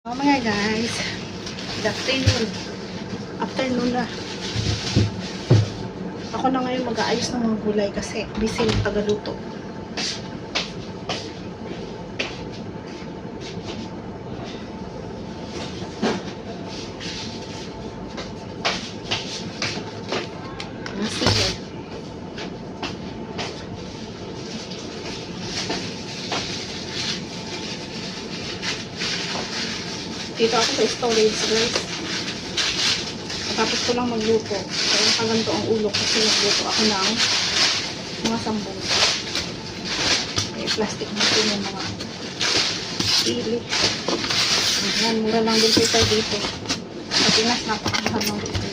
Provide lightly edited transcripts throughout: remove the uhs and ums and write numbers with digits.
Oh mga guys, good afternoon na. Ako na ngayon mag-aayos ng mga gulay kasi busy yung tagaluto. Sige. Dito ako sa storage guys. Tapos ko lang magluto. Kaya nakaganto ang ulo kasi nagluto ako ng mga sambong. May plastic na ito yung mga pili. Ayan, mura lang din tayo dito. Sa Pinas, napakamahal lang dito.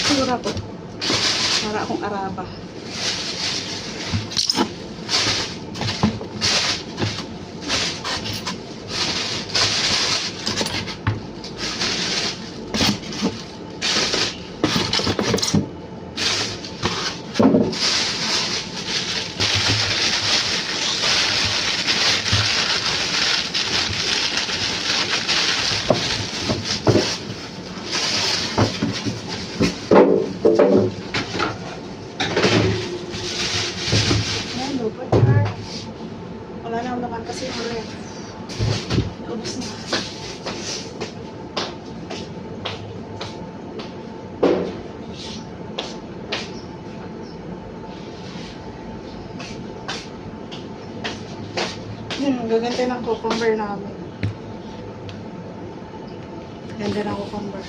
Sura po. Para akong Araba. Wala na naman kasi yung ref. Ubus na. Gaganda ng cucumber namin. Ganda ng cucumber.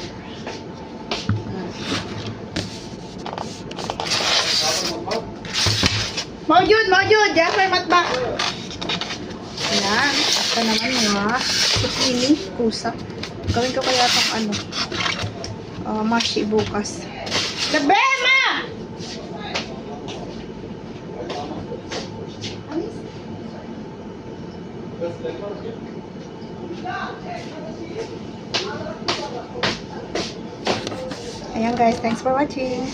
Maujud! Diyan may matbak. Ayan. Ito naman mga zucchini, kusa. Gawin ko kaya itong mashi bukas. Labema! Ayan guys, thanks for watching.